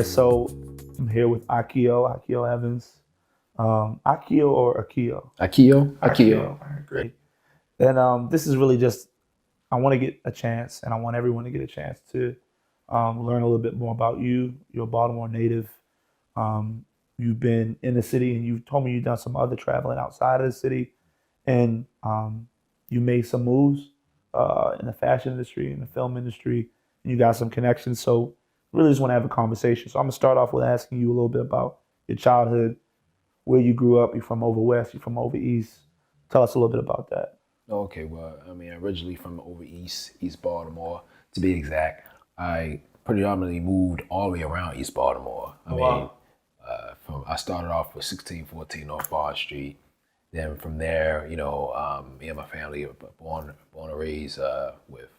right, so I'm here with Akio Evans. Akio or Akio? Akio. All right, great. And this is really just, I want to get a chance, and I want everyone to get a chance to learn a little bit more about you. You're a Baltimore native. Um, you've been in the city, and you told me you've done some other traveling outside of the city, and you made some moves in the fashion industry, in the film industry, and you got some connections. So really just want to have a conversation. So I'm gonna start off with asking you a little bit about your childhood, where you grew up. You're from over west, you're from over east. Tell us a little bit about that. Okay, well, I mean, originally from over East Baltimore, to be exact. I predominantly moved all the way around East Baltimore. I Oh, mean, wow. I started off with 1614 North Bond Street. Then from there, me and my family were born and raised with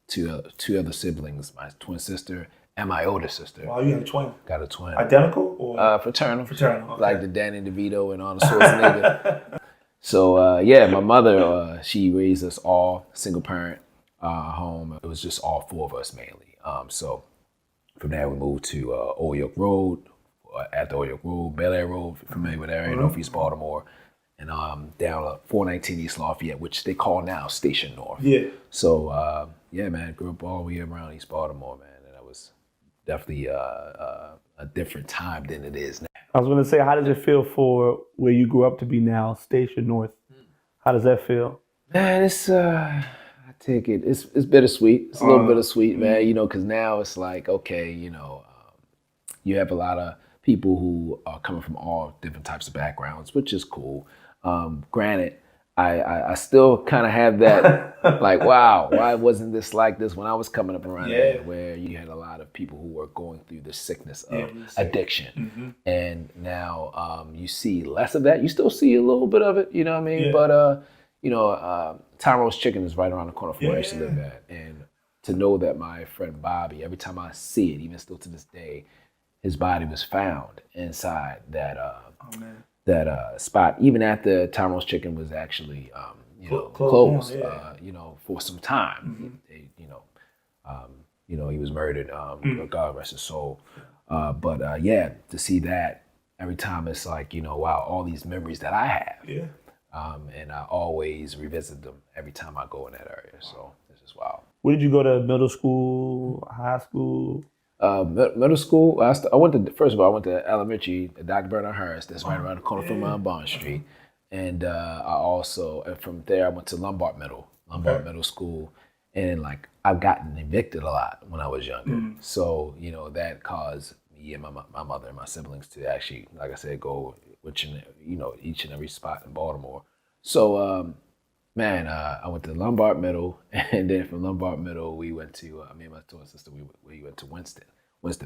two other siblings, my twin sister and my older sister. Wow, you got a twin. Got a twin. Identical or Fraternal. fraternal? Okay. Like the Danny DeVito and Arnold Schwarzenegger. So yeah, my mother, she raised us all single parent home. It was just all four of us mainly. So from there we moved to Old York Road, after Old York Road, Bel Air Road, if you're familiar with that area, Northeast Baltimore, and down 419 East Lafayette, which they call now Station North. Yeah. So yeah, man, grew up all the way around East Baltimore, man, and that was definitely a different time than it is now. I was gonna say, how does it feel for where you grew up to be now, Station North? How does that feel? Man, it's I take it. It's bittersweet. It's a little bittersweet, man. Because now it's like, okay, you have a lot of people who are coming from all different types of backgrounds, which is cool. Granted, I still kind of have that, like, wow, why wasn't this like this when I was coming up around there, where you had a lot of people who were going through the sickness of addiction. And now you see less of that. You still see a little bit of it, you know what I mean? But, Tyrone's Chicken is right around the corner from where I used to live at. And to know that my friend Bobby, every time I see it, even still to this day, his body was found inside that spot, even after Tyrone's Chicken was actually, closed, for some time. He was murdered. God rest his soul. But yeah, to see that every time, it's like, wow, all these memories that I have. Yeah. And I always revisit them every time I go in that area. So this is wild. Where did you go to middle school, high school? Middle school, I went to, first of all, I went to elementary at Dr. Bernard Harris. That's right around the corner from Bond Street. And I also, from there, I went to Lombard Middle School. And like, I've gotten evicted a lot when I was younger. So, that caused me and my mother and my siblings to actually, like I said, go each and every spot in Baltimore. So, man, I went to Lombard Middle, and then from Lombard Middle, we went to, me and my twin sister, we went to Winston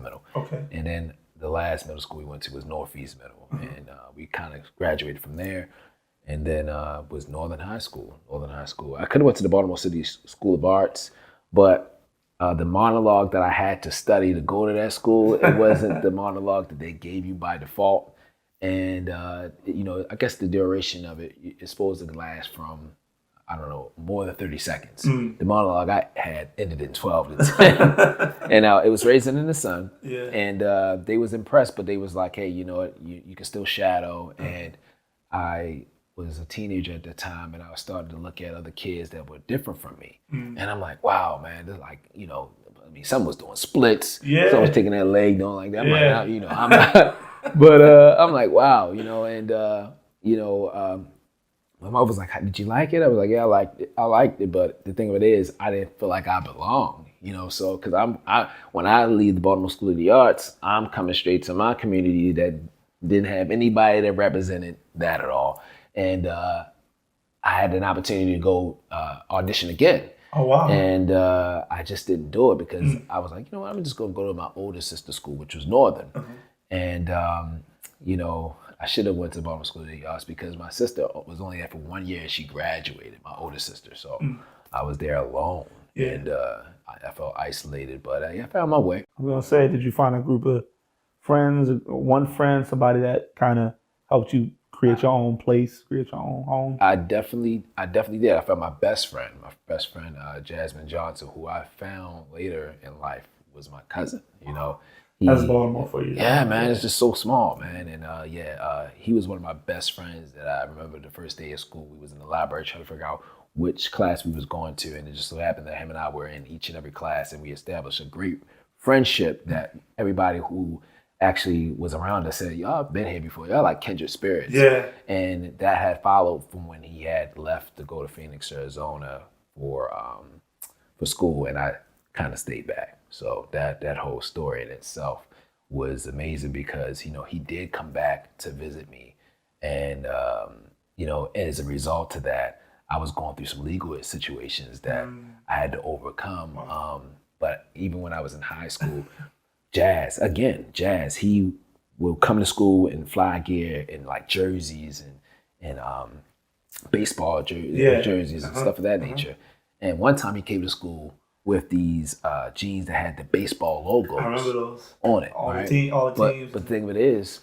Middle. Okay. And then the last middle school we went to was Northeast Middle. And we kind of graduated from there. And then was Northern High School. I could have went to the Baltimore City School of Arts, but the monologue that I had to study to go to that school, it wasn't the monologue that they gave you by default. And, I guess the duration of it is supposed to last from, I don't know, more than 30 seconds. The monologue I had ended in 12 to 10. And it was Raisin in the Sun. Yeah. And they was impressed, but they was like, hey, you know what, you can still shadow. And I was a teenager at the time, and I started to look at other kids that were different from me. And I'm like, wow, man, they're like, some was doing splits. Yeah. Some was taking that leg, doing like that. I'm like, I'm not. But I'm like, wow, and my mom was like, did you like it? I was like, yeah, I liked it, but the thing of it is, I didn't feel like I belonged, so, because when I leave the Baltimore School of the Arts, I'm coming straight to my community that didn't have anybody that represented that at all. And I had an opportunity to go audition again. Oh, wow. And I just didn't do it because I was like, what, I'm just going to go to my older sister's school, which was Northern. And, I should have went to Baltimore School of the Arts because my sister was only there for 1 year and she graduated, my older sister. So I was there alone. Yeah. And I felt isolated, but I found my way. I was going to say, did you find a group of friends, one friend, somebody that kind of helped you create your own place, create your own home? I definitely did. I found my best friend, Jasmine Johnson, who I found later in life was my cousin, That's Baltimore for you. Yeah, man, it's just so small, man. And he was one of my best friends that I remember the first day of school. We was in the library trying to figure out which class we was going to, and it just so happened that him and I were in each and every class, and we established a great friendship that everybody who actually was around us said, y'all been here before, y'all like kindred spirits. Yeah. And that had followed from when he had left to go to Phoenix, Arizona for school, and I kind of stayed back. So that whole story in itself was amazing because, he did come back to visit me. And, as a result of that, I was going through some legal situations that I had to overcome. But even when I was in high school, Jazz, he would come to school in fly gear and like jerseys and baseball jerseys and stuff of that nature. And one time he came to school with these jeans that had the baseball logos. I remember those on it. All right? the teams. But the thing of it is,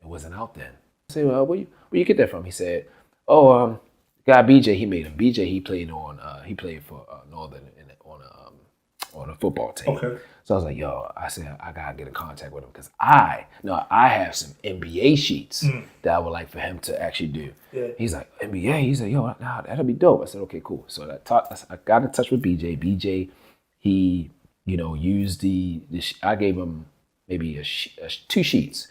it wasn't out then. I said, well, where you get that from? He said, guy BJ, he made him. BJ, he played for Northern on a football team. Okay. So I was like, I said, I gotta get in contact with him because I have some NBA sheets that I would like for him to actually do. Yeah. He's like, NBA? He's like, nah, that'll be dope. I said, okay, cool. So I got in touch with BJ. BJ, he, used I gave him maybe two sheets.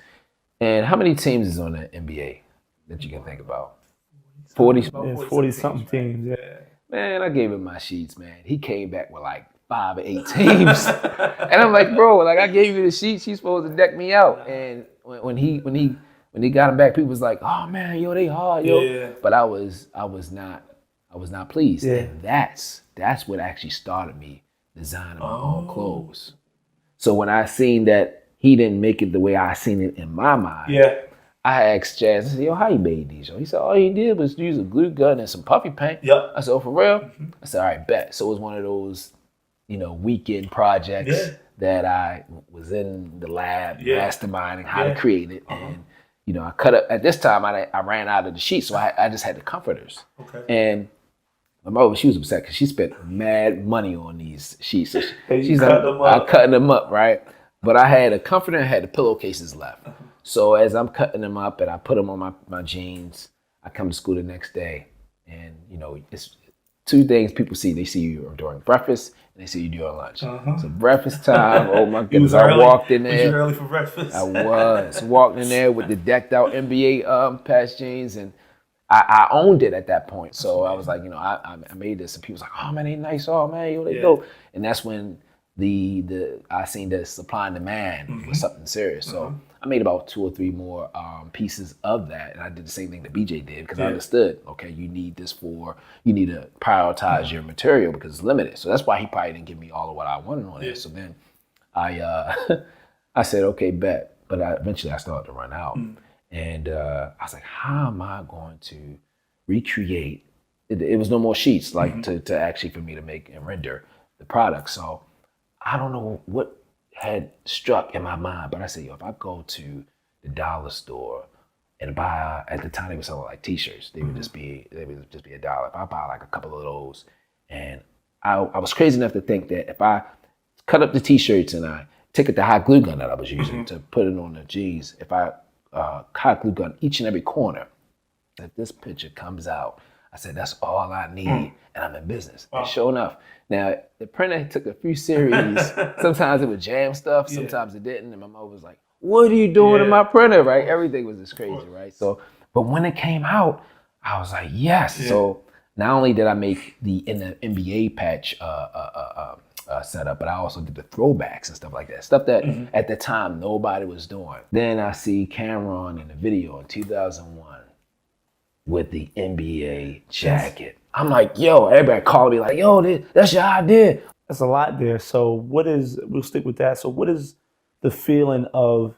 And how many teams is on the NBA that you can think about? 40? 40-something teams, yeah. Man, I gave him my sheets, man. He came back with like 5 or 8 teams. And I'm like, bro, like I gave you the sheets, you're supposed to deck me out. And when he got him back, people was like, oh man, they hard, Yeah. But I was not pleased. Yeah. And that's what actually started me designing my own clothes. So when I seen that he didn't make it the way I seen it in my mind, I asked Jazz, I said, how you made these? He said, all he did was use a glue gun and some puffy paint. Yep. I said, for real? I said, all right, bet. So it was one of those, weekend projects that I was in the lab masterminding how to create it. And, I cut up, at this time, I ran out of the sheets, so I just had the comforters. Okay. And my mother, she was upset because she spent mad money on these sheets. So she's like, cutting them up, right? But I had a comforter and I had the pillowcases left. So as I'm cutting them up and I put them on my jeans, I come to school the next day, and it's two things people see. They see you during breakfast and they see you during lunch. So breakfast time, oh my goodness, I walked in there. Was you early for breakfast? I was walked in there with the decked out NBA patch jeans, and I owned it at that point. So I was like, I made this, and people was like, oh man, they nice, oh man, they dope. And that's when I seen the supply and demand was something serious. So I made about 2 or 3 more pieces of that, and I did the same thing that BJ did because I understood. Okay, you need to prioritize your material because it's limited. So that's why he probably didn't give me all of what I wanted on it. So then I said, okay, bet. But eventually I started to run out, and I was like, how am I going to recreate? It was no more sheets to actually for me to make and render the product. So I don't know what had struck in my mind, but I said, if I go to the dollar store and buy, at the time they were selling like t-shirts, they would just be $1. If I buy like a couple of those, and I was crazy enough to think that if I cut up the t-shirts and I take the hot glue gun that I was using to put it on the jeans, if I hot glue gun each and every corner, that this picture comes out. I said, that's all I need, and I'm in business. And sure enough, now the printer took a few series. Sometimes it would jam stuff, sometimes it didn't. And my mother was like, what are you doing in my printer, right? Everything was just crazy, right? So, but when it came out, I was like, yes. Yeah. So not only did I make the NBA patch setup, but I also did the throwbacks and stuff like that. Stuff that at the time nobody was doing. Then I see Camron in the video in 2001. With the NBA jacket. I'm like, everybody called me like, that's your idea. That's a lot there. So we'll stick with that. So what is the feeling of,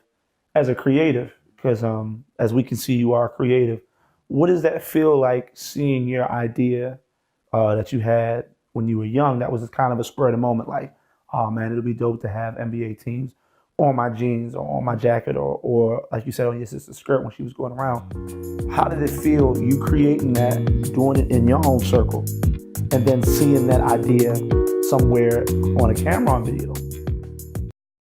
as a creative, because as we can see, you are creative, what does that feel like seeing your idea that you had when you were young, that was kind of a spur of the moment, like, oh man, it'll be dope to have NBA teams on my jeans or on my jacket or like you said, on your sister's skirt when she was going around. How did it feel, you creating that, doing it in your own circle, and then seeing that idea somewhere on a Camron video?